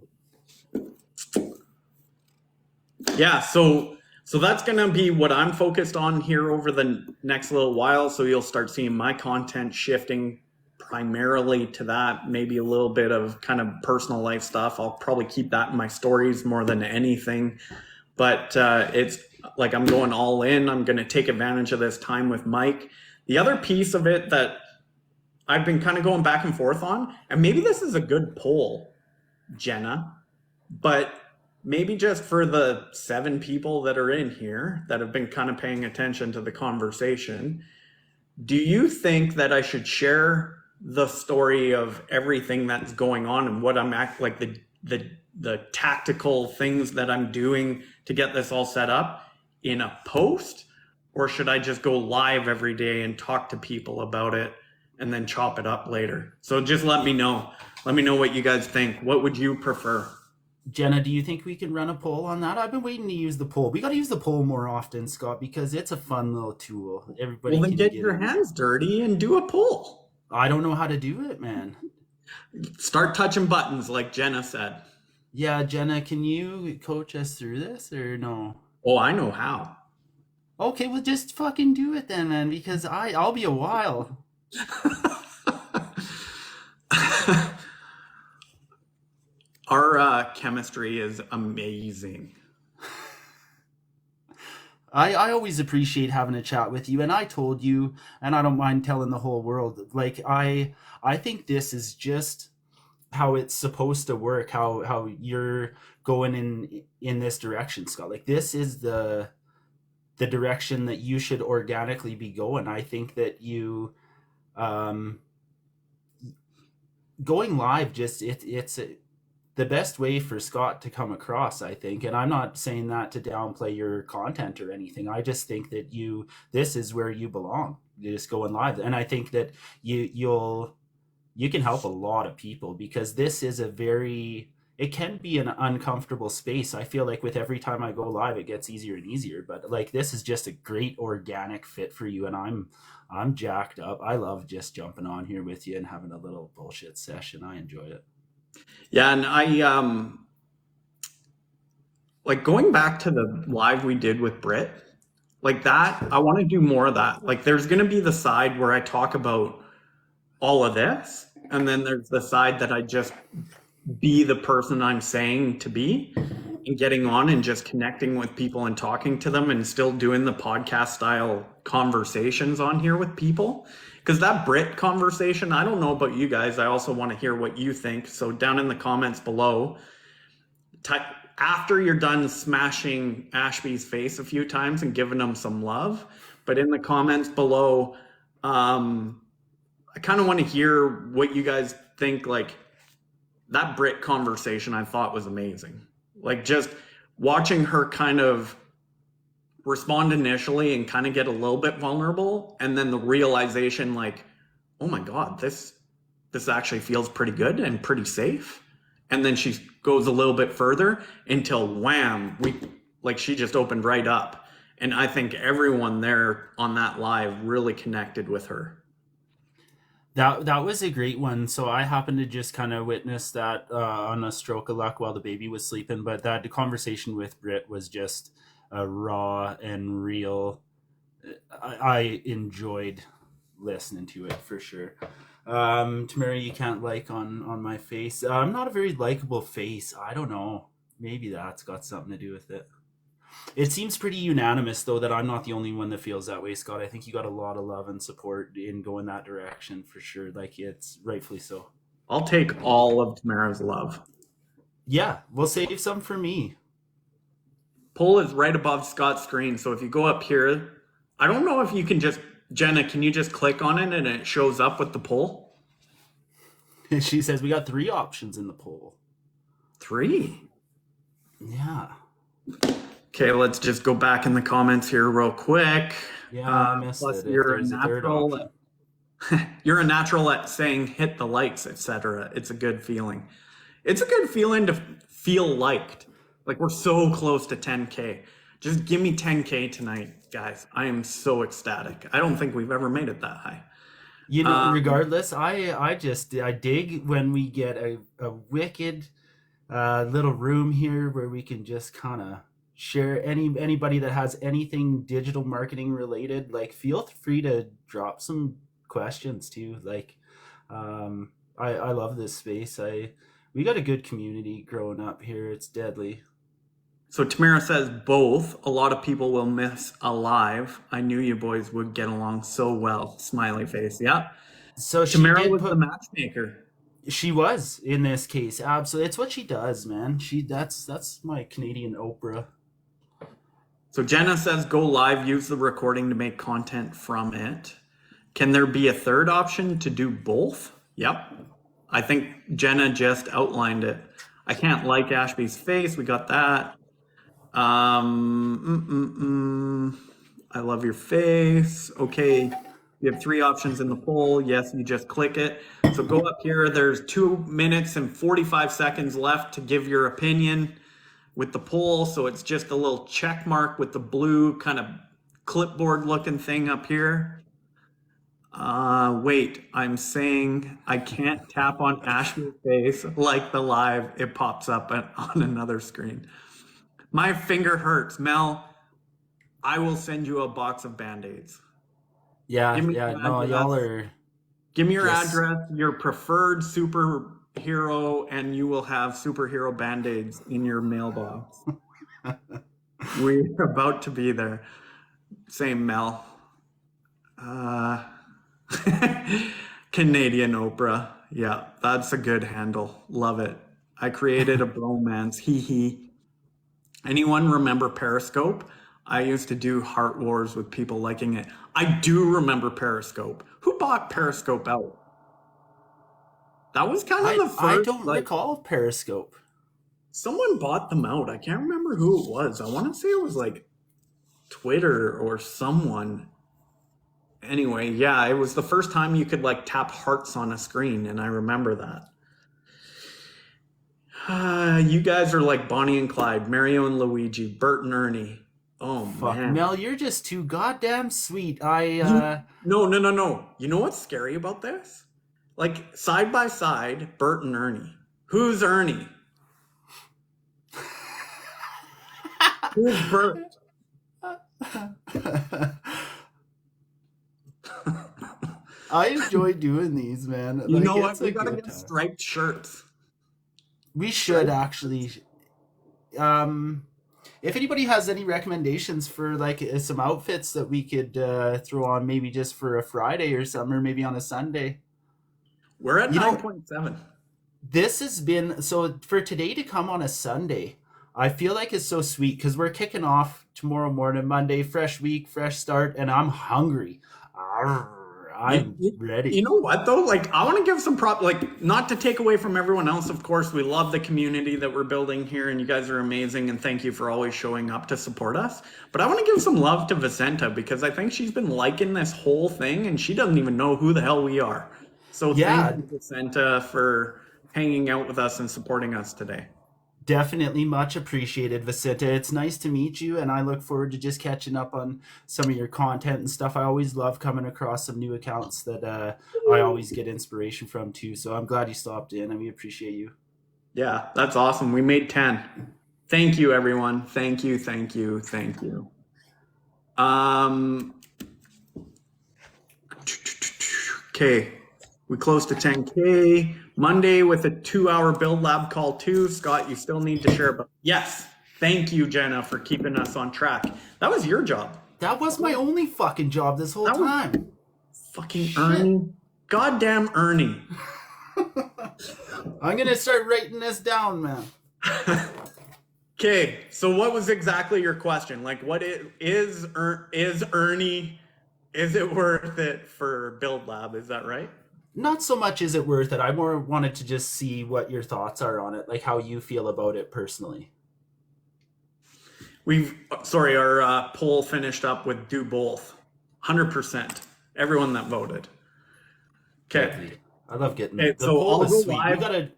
yeah, so that's going to be what I'm focused on here over the next little while. So you'll start seeing my content shifting primarily to that, maybe a little bit of kind of personal life stuff. I'll probably keep that in my stories more than anything. But it's like I'm going all in. I'm going to take advantage of this time with Mike. The other piece of it that I've been kind of going back and forth on, and maybe this is a good poll, Jenna, but maybe just for the 7 people that are in here that have been kind of paying attention to the conversation, do you think that I should share the story of everything that's going on and what I'm like the tactical things that I'm doing to get this all set up in a post, or should I just go live every day and talk to people about it and then chop it up later? So just let me know. Let me know what you guys think. What would you prefer? Jenna, do you think we can run a poll on that? I've been waiting to use the poll. We got to use the poll more often, Scott, because it's a fun little tool. Well, Everybody then can get get your in. hands dirty and do a poll. I don't know how to do it, man. Start touching buttons like Jenna said. Yeah, Jenna, can you coach us through this or no? Oh, I know how. Okay, well just fucking do it then, man, because I'll be a while. Our chemistry is amazing. I always appreciate having a chat with you, and I told you, and I don't mind telling the whole world. Like I think this is just how it's supposed to work. How you're going in this direction, Scott. Like this is the direction that you should organically be going. I think that you um, going live just it's the best way for Scott to come across, I think. And I'm not saying that to downplay your content or anything. I just think that this is where you belong. You just going live, and I think that you can help a lot of people because this is it can be an uncomfortable space. I feel like with every time I go live, it gets easier and easier. But like this is just a great organic fit for you, and I'm jacked up. I love just jumping on here with you and having a little bullshit session. I enjoy it. Yeah, and I like going back to the live we did with Britt, like that, I want to do more of that. Like there's going to be the side where I talk about all of this, and then there's the side that I just be the person I'm saying to be and getting on and just connecting with people and talking to them and still doing the podcast style conversations on here with people. Because that Brit conversation, I don't know about you guys. I also want to hear what you think. So down in the comments below, type after you're done smashing Ashby's face a few times and giving him some love, but in the comments below, I kind of want to hear what you guys think. Like that Brit conversation, I thought was amazing. Like just watching her kind of respond initially and kind of get a little bit vulnerable, and then the realization, like, oh my god, this actually feels pretty good and pretty safe. And then she goes a little bit further until wham, she just opened right up. And I think everyone there on that live really connected with her. That was a great one. So I happened to just kind of witness that on a stroke of luck while the baby was sleeping. But that conversation with Britt was just raw and real. I enjoyed listening to it for sure. Tamara, you can't like on my face. I'm not a very likable face. I don't know. Maybe that's got something to do with it. It seems pretty unanimous, though, that I'm not the only one that feels that way, Scott. I think you got a lot of love and support in going that direction for sure. Like, it's rightfully so. I'll take all of Tamara's love. Yeah, we'll save some for me. Poll is right above Scott's screen. So if you go up here, I don't know if you can just, Jenna, can you just click on it and it shows up with the poll? She says we got 3 options in the poll. 3? Yeah. Okay, let's just go back in the comments here real quick. Yeah, I missed plus it. you're a There's a third natural option. you're a natural at saying hit the likes, etc. It's a good feeling. It's a good feeling to feel liked. Like we're so close to 10K. Just give me 10K tonight, guys. I am so ecstatic. I don't think we've ever made it that high. You know, regardless, I dig when we get a wicked little room here where we can just kind of share anybody that has anything digital marketing related. Like, feel free to drop some questions too. Like, I love this space. We got a good community growing up here. It's deadly. So Tamara says both. A lot of people will miss Alive. I knew you boys would get along so well. Smiley face. Yeah. So Tamara was the matchmaker. She was in this case. Absolutely. It's what she does, man. That's my Canadian Oprah. So Jenna says go live, use the recording to make content from it. Can there be a third option to do both? Yep. I think Jenna just outlined it. I can't like Ashby's face. We got that. I love your face. Okay. You have 3 options in the poll. Yes, you just click it. So go up here. There's 2 minutes and 45 seconds left to give your opinion with the poll. So it's just a little check mark with the blue kind of clipboard looking thing up here. Wait, I'm saying I can't tap on Ashley's face like the live. It pops up on another screen. My finger hurts. Mel, I will send you a box of Band-Aids. Yeah, Give me yeah, your no, address. y'all are. Give me your Yes. address, your preferred superhero, and you will have superhero Band-Aids in your mailbox. We're about to be there. Same Mel. Canadian Oprah. Yeah, that's a good handle. Love it. I created a bromance. Hee hee. Anyone remember Periscope? I used to do Heart Wars with people liking it. I do remember Periscope. Who bought Periscope out? That was kind of the first. I don't recall Periscope. Someone bought them out. I can't remember who it was. I want to say it was like Twitter or someone. Anyway, yeah, it was the first time you could like tap hearts on a screen, and I remember that. You guys are like Bonnie and Clyde, Mario and Luigi, Bert and Ernie. Oh, Fuck, man. Mel, you're just too goddamn sweet. No. You know what's scary about this? Like, side by side, Bert and Ernie. Who's Ernie? Who's Bert? I enjoy doing these, man. You Like, know what? it's We a gotta good get time. striped shirts. We should actually. If anybody has any recommendations for like some outfits that we could throw on, maybe just for a Friday or something, or maybe on a Sunday. We're at You know- 9.7. This has been so for today to come on a Sunday. I feel like it's so sweet because we're kicking off tomorrow morning, Monday, fresh week, fresh start, and I'm hungry. I'm ready. You know what though? Like, I want to give some like, not to take away from everyone else, of course. We love the community that we're building here, and you guys are amazing, and thank you for always showing up to support us. But I want to give some love to Vicenta because I think she's been liking this whole thing, and she doesn't even know who the hell we are. So Yeah. thank you, Vicenta, for hanging out with us and supporting us today. Definitely much appreciated, Vicenta. It's nice to meet you, and I look forward to just catching up on some of your content and stuff. I always love coming across some new accounts that I always get inspiration from too. So I'm glad you stopped in, and we appreciate you. Yeah, that's awesome. We made 10. Thank you, everyone. Thank you, thank you, thank you. Okay, we close to 10K. Monday with a 2-hour build lab call too. Scott, you still need to share, but yes, thank you, Jenna, for keeping us on track. That was your job. That was my only fucking job this whole time. Fucking Ernie. Goddamn Ernie. I'm gonna start writing this down, man. Okay, so what was exactly your question? Like, what is Ernie? Is it worth it for Build Lab? Is that right? Not so much is it worth it. I more wanted to just see what your thoughts are on it, like how you feel about it personally. Our poll finished up with do both. 100%. Everyone that voted. Okay. I love getting Okay, the so poll I'll is go sweet. live. We gotta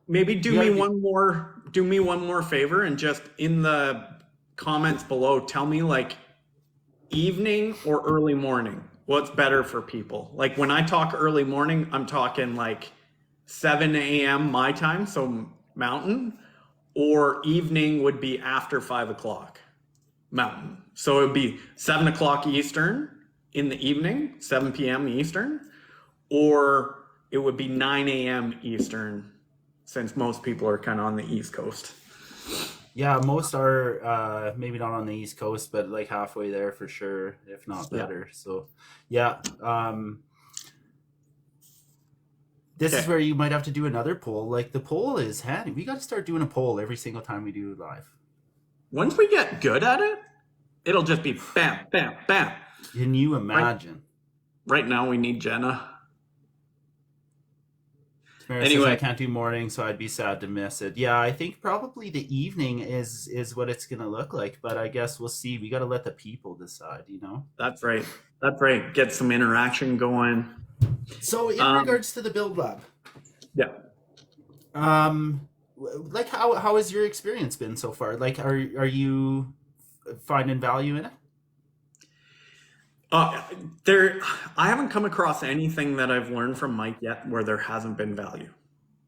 maybe do me one more favor, and just in the comments below tell me like evening or early morning. What's better for people? Like, when I talk early morning, I'm talking like 7 a.m. my time, so Mountain, or evening would be after 5 o'clock Mountain. So it would be 7 o'clock Eastern in the evening, 7 p.m. Eastern, or it would be 9 a.m. Eastern, since most people are kind of on the East Coast. Yeah, most are maybe not on the East Coast, but like halfway there for sure, if not better. Yeah. So, yeah. This is where you might have to do another poll. Like, the poll is handy. We got to start doing a poll every single time we do live. Once we get good at it, it'll just be bam, bam, bam. Can you imagine? Right now we need Jenna. Mara says I Anyway, can't do morning, so I'd be sad to miss it. Yeah, I think probably the evening is what it's gonna look like, but I guess we'll see. We got to let the people decide, you know. that's right. That's right. Get some interaction going. So in Um, regards to the build lab, yeah. like how has your experience been so far? Like, are you finding value in it? Uh, there, I haven't come across anything that I've learned from Mike yet where there hasn't been value,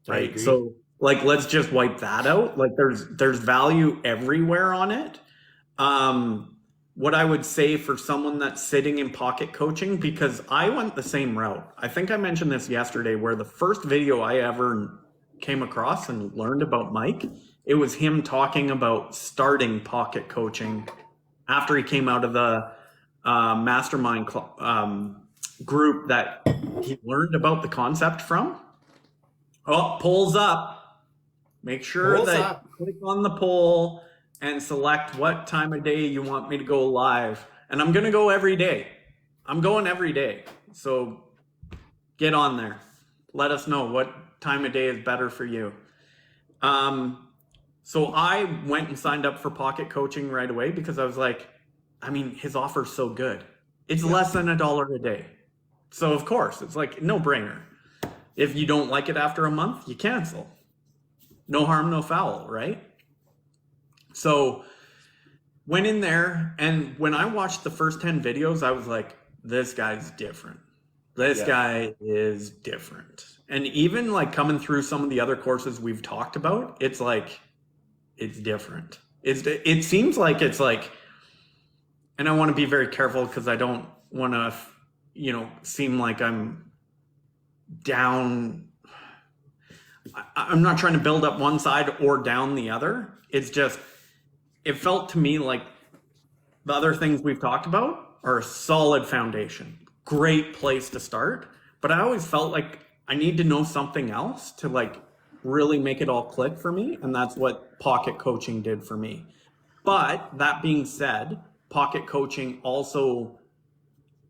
I right? agree. So, like, let's just wipe that out. Like, there's value everywhere on it. What I would say for someone that's sitting in pocket coaching, because I went the same route. I think I mentioned this yesterday, where the first video I ever came across and learned about Mike, it was him talking about starting pocket coaching after he came out of the mastermind group that he learned about the concept from. Oh, polls up. Make sure Polls that up. you click on the poll and select what time of day you want me to go live. And I'm going to go every day. I'm going every day. So get on there. Let us know what time of day is better for you. So I went and signed up for pocket coaching right away because I was like, I mean, his offer's so good. It's Yeah. less than $1 a day. So of course, it's like no brainer. If you don't like it after a month, you cancel. No harm, no foul, right? So went in there, and when I watched the first 10 videos, I was like, this guy's different. This Yeah. guy is different. And even like coming through some of the other courses we've talked about, it's like, it's different. It seems like it's like, and I want to be very careful because I don't want to, seem like I'm down. I'm not trying to build up one side or down the other. It's just, it felt to me like the other things we've talked about are a solid foundation. Great place to start. But I always felt like I need to know something else to like really make it all click for me. And that's what pocket coaching did for me. But that being said, pocket coaching also,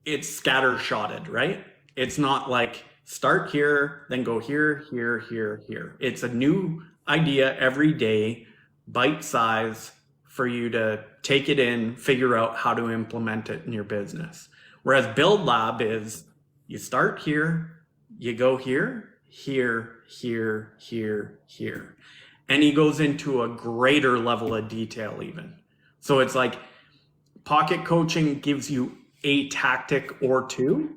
it's scattershotted, right? It's not like start here, then go here, here, here, here. It's a new idea every day, bite size for you to take it in, figure out how to implement it in your business. Whereas Build Lab is you start here, you go here, here, here, here, here. And he goes into a greater level of detail even. So it's like pocket coaching gives you a tactic or two.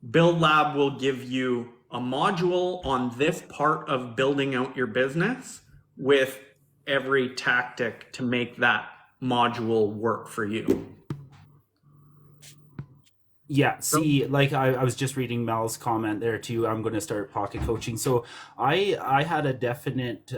Build Lab will give you a module on this part of building out your business with every tactic to make that module work for you. Yeah, see, like I was just reading Mel's comment there too. I'm going to start pocket coaching. So I had a definite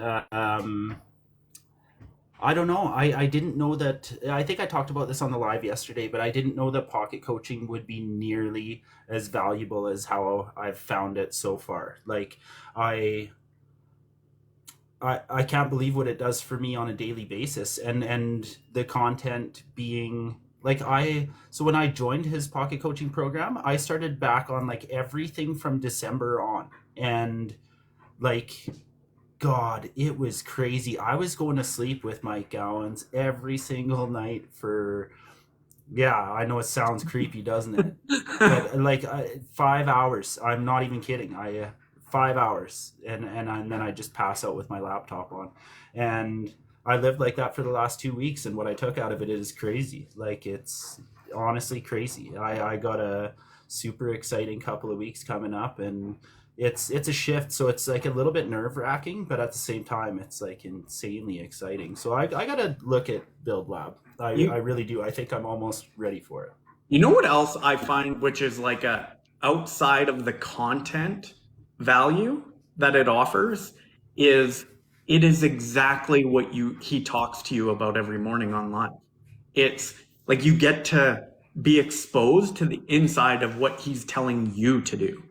I don't know. I didn't know that. I think I talked about this on the live yesterday, but I didn't know that pocket coaching would be nearly as valuable as how I've found it so far. Like I I can't believe what it does for me on a daily basis, and the content being like I so when I joined his pocket coaching program, I started back on like everything from December on, and like God, it was crazy. I was going to sleep with my gowns every single night for, yeah, I know it sounds creepy, doesn't it? But like 5 hours. I'm not even kidding. 5 hours, and then I just pass out with my laptop on, and I lived like that for the last 2 weeks. And what I took out of it is crazy. Like it's honestly crazy. I got a super exciting couple of weeks coming up, and it's a shift, so it's like a little bit nerve wracking, but at the same time, it's like insanely exciting. So I gotta look at Build Lab. I you really do. I think I'm almost ready for it. you know what else I find, which is like a outside of the content value that it offers, is it is exactly what you he talks to you about every morning online. It's like you get to be exposed to the inside of what he's telling you to do.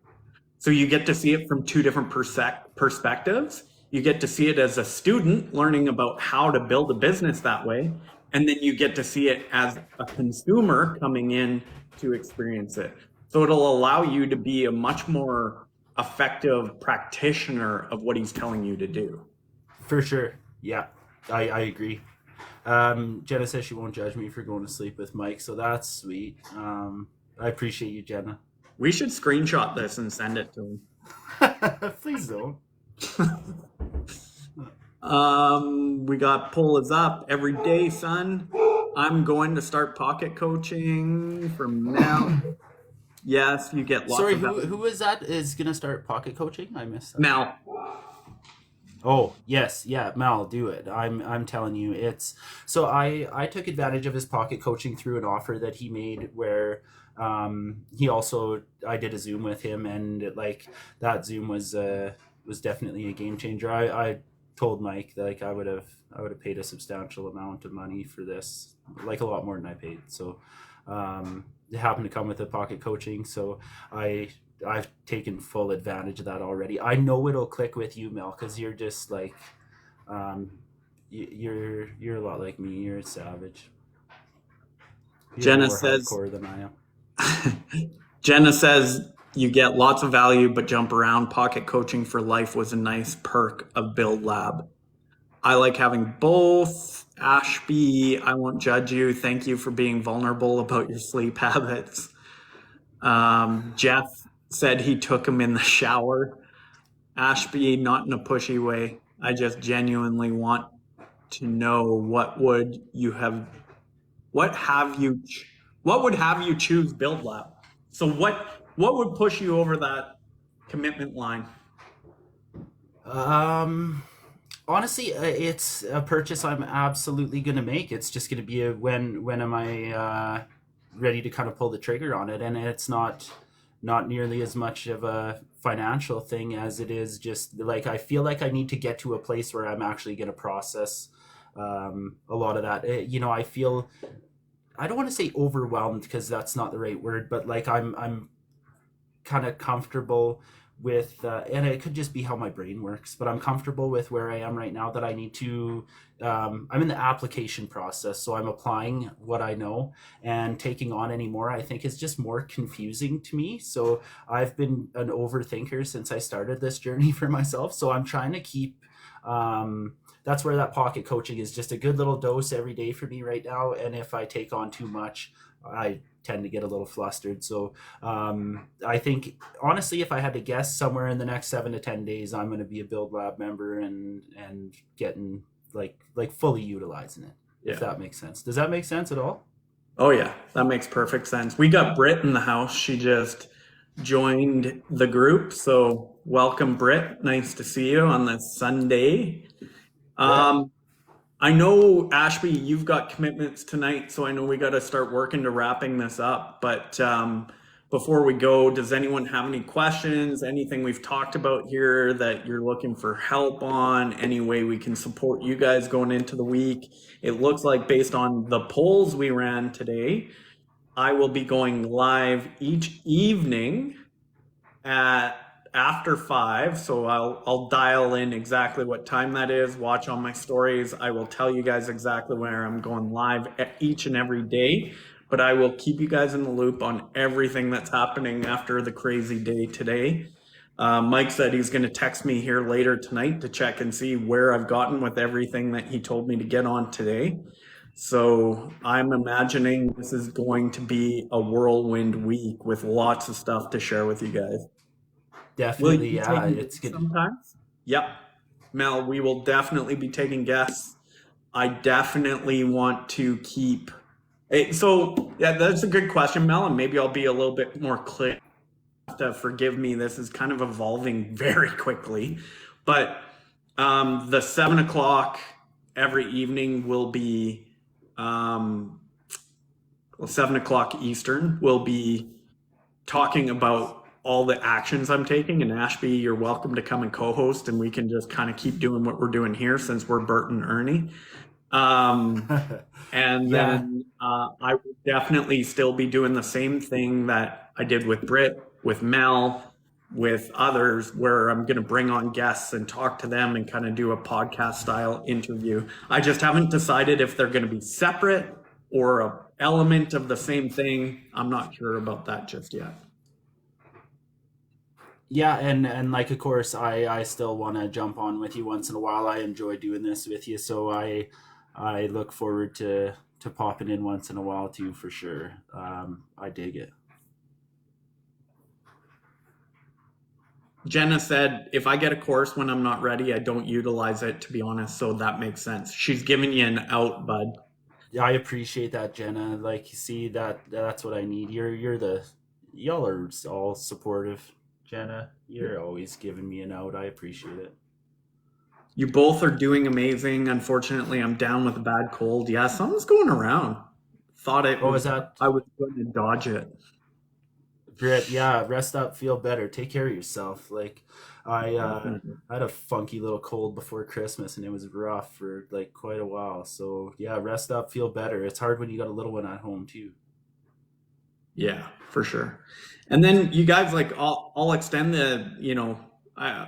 So you get to see it from two different perspectives. You get to see it as a student learning about how to build a business that way. And then you get to see it as a consumer coming in to experience it. So it'll allow you to be a much more effective practitioner of what he's telling you to do. For sure. Yeah, I agree. Jenna says she won't judge me for going to sleep with Mike, so that's sweet. I appreciate you, Jenna. We should screenshot this and send it to him. Please don't. We got pull is up every day, son. I'm going to start pocket coaching from now. Yes, you get lots Sorry, of who is that is gonna start pocket coaching? I missed that. Mal. Oh yes, yeah, Mal, do it. I'm telling you, it's so I took advantage of his pocket coaching through an offer that he made where he also I did a Zoom with him, and like that Zoom was definitely a game changer. I told Mike that like I would have paid a substantial amount of money for this, like a lot more than I paid. So it happened to come with the pocket coaching, so I've taken full advantage of that already. I know it'll click with you, Mel, because you're just like, you're a lot like me. You're a savage. You're Jenna more says hardcore than I am. Jenna says you get lots of value, but jump around. Pocket coaching for life was a nice perk of Build Lab. I like having both. Ashby, I won't judge you. Thank you for being vulnerable about your sleep habits. Jeff said he took him in the shower. Ashby, not in a pushy way. I just genuinely want to know what would have you choose Build Lab? So what would push you over that commitment line? Honestly, it's a purchase I'm absolutely going to make. It's just going to be a when am I ready to kind of pull the trigger on it, and it's not nearly as much of a financial thing as it is just like I feel like I need to get to a place where I'm actually going to process a lot of that. I feel I don't want to say overwhelmed because that's not the right word, but like I'm kind of comfortable with and it could just be how my brain works, but I'm comfortable with where I am right now, that I need to I'm in the application process, so I'm applying what I know, and taking on any more I think is just more confusing to me. So I've been an overthinker since I started this journey for myself, so I'm trying to keep that's where that pocket coaching is just a good little dose every day for me right now, and if I take on too much I tend to get a little flustered. So I think honestly, if I had to guess, somewhere in the next 7 to 10 days, I'm going to be a Build Lab member and getting like fully utilizing it. If that makes sense. Does that make sense at all? Oh yeah, that makes perfect sense. We got Britt in the house. She just joined the group. So welcome, Britt. Nice to see you on this Sunday. I know, Ashby, you've got commitments tonight, so I know we got to start working to wrapping this up. But before we go, does anyone have any questions? Anything we've talked about here that you're looking for help on? Any way we can support you guys going into the week? It looks like based on the polls we ran today, I will be going live each evening at after 5, so I'll dial in exactly what time that is, watch all my stories. I will tell you guys exactly where I'm going live each and every day, but I will keep you guys in the loop on everything that's happening after the crazy day today. Mike said he's going to text me here later tonight to check and see where I've gotten with everything that he told me to get on today. So I'm imagining this is going to be a whirlwind week with lots of stuff to share with you guys. Definitely, yeah. It's good. Sometimes. Yep. Mel, we will definitely be taking guests. I definitely want to keep. So, yeah, that's a good question, Mel, and maybe I'll be a little bit more clear. Forgive me, this is kind of evolving very quickly. But the 7 o'clock every evening will be 7 o'clock Eastern. We'll be talking about all the actions I'm taking, and Ashby, you're welcome to come and co-host, and we can just kind of keep doing what we're doing here since we're Bert and Ernie. And then I will definitely still be doing the same thing that I did with Britt, with Mel, with others, where I'm going to bring on guests and talk to them and kind of do a podcast style interview. I just haven't decided if they're going to be separate or an element of the same thing. I'm not sure about that just yet. Yeah, and like of course I still want to jump on with you once in a while. I enjoy doing this with you, so I look forward to popping in once in a while too for sure. I dig it. Jenna said, if I get a course when I'm not ready, I don't utilize it, to be honest. So that makes sense. She's giving you an out, bud. Yeah, I appreciate that, Jenna. Like, see that's what I need. Y'all are all supportive, Jenna. You're always giving me an out. I appreciate it. You both are doing amazing. Unfortunately, I'm down with a bad cold. Yeah, something's going around. Thought it Oh, is was, that I was going to dodge it. Britt? Yeah, rest up, feel better, take care of yourself. Like, Definitely. I had a funky little cold before Christmas, and it was rough for like quite a while. So yeah, rest up, feel better. It's hard when you got a little one at home too. Yeah, for sure. And then you guys, like, I'll extend the, uh,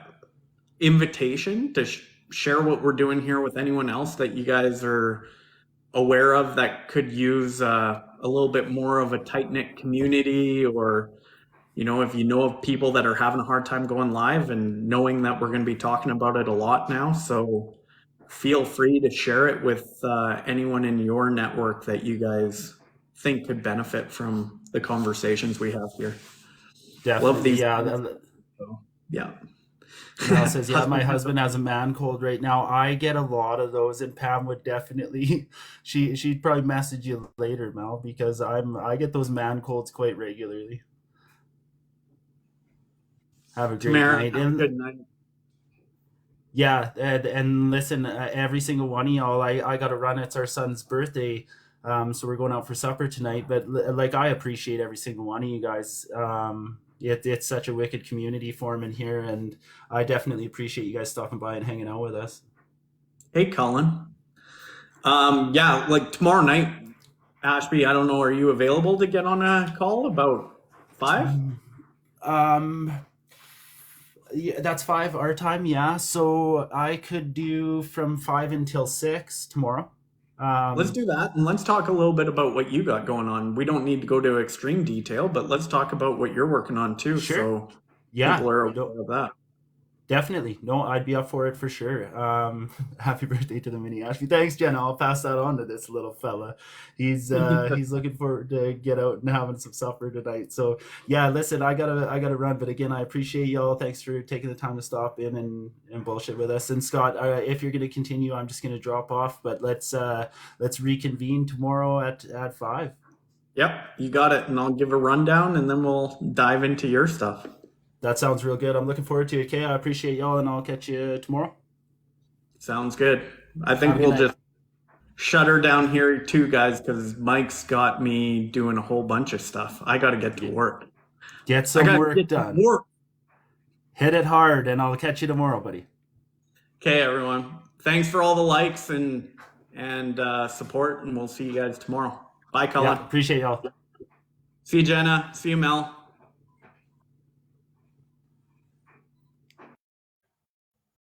invitation to share what we're doing here with anyone else that you guys are aware of that could use a little bit more of a tight knit community, or if you know of people that are having a hard time going live, and knowing that we're going to be talking about it a lot now. So feel free to share it with anyone in your network that you guys think could benefit from the conversations we have here. Love Definitely, these yeah. things. So, yeah. Mel says, "Yeah, my Husband has husband has a man cold right now." I get a lot of those, and Pam would definitely. She'd probably message you later, Mel, because I get those man colds quite regularly. Have a great Tamara, night, have a and good night. yeah, and listen, every single one of y'all. I got to run. It's our son's birthday, so we're going out for supper tonight. But like, I appreciate every single one of you guys. It's such a wicked community forming here, and I definitely appreciate you guys stopping by and hanging out with us. Hey, Colin. Yeah, like tomorrow night, Ashby, I don't know, are you available to get on a call about 5? Um, yeah, that's 5 our time. Yeah, so I could do from 5 until 6 tomorrow. Let's Um, do that, and let's talk a little bit about what you got going on. We don't need to go to extreme detail, but let's talk about what you're working on too, sure. so Yeah. people are No, aware of that. definitely. No, I'd be up for it for sure. Happy birthday to the mini Ashby. Thanks, Jenna. I'll pass that on to this little fella. He's looking forward to get out and having some supper tonight. So yeah, listen, I gotta run. But again, I appreciate y'all. Thanks for taking the time to stop in and bullshit with us. And Scott, if you're gonna continue, I'm just gonna drop off. But let's reconvene tomorrow at 5. Yep, you got it, and I'll give a rundown, and then we'll dive into your stuff. That sounds real good. I'm looking forward to it. Okay, I appreciate y'all, and I'll catch you tomorrow. Sounds good. I Have think a good we'll night. just shut her down here too, guys, because Mike's got me doing a whole bunch of stuff. I got to get to Get, work. get I some got to work get to done. work. Hit it hard, and I'll catch you tomorrow, buddy. Okay, everyone. Thanks for all the likes and support, and we'll see you guys tomorrow. Bye, Yeah, Colin. appreciate y'all. See you, Jenna. See you, Mel.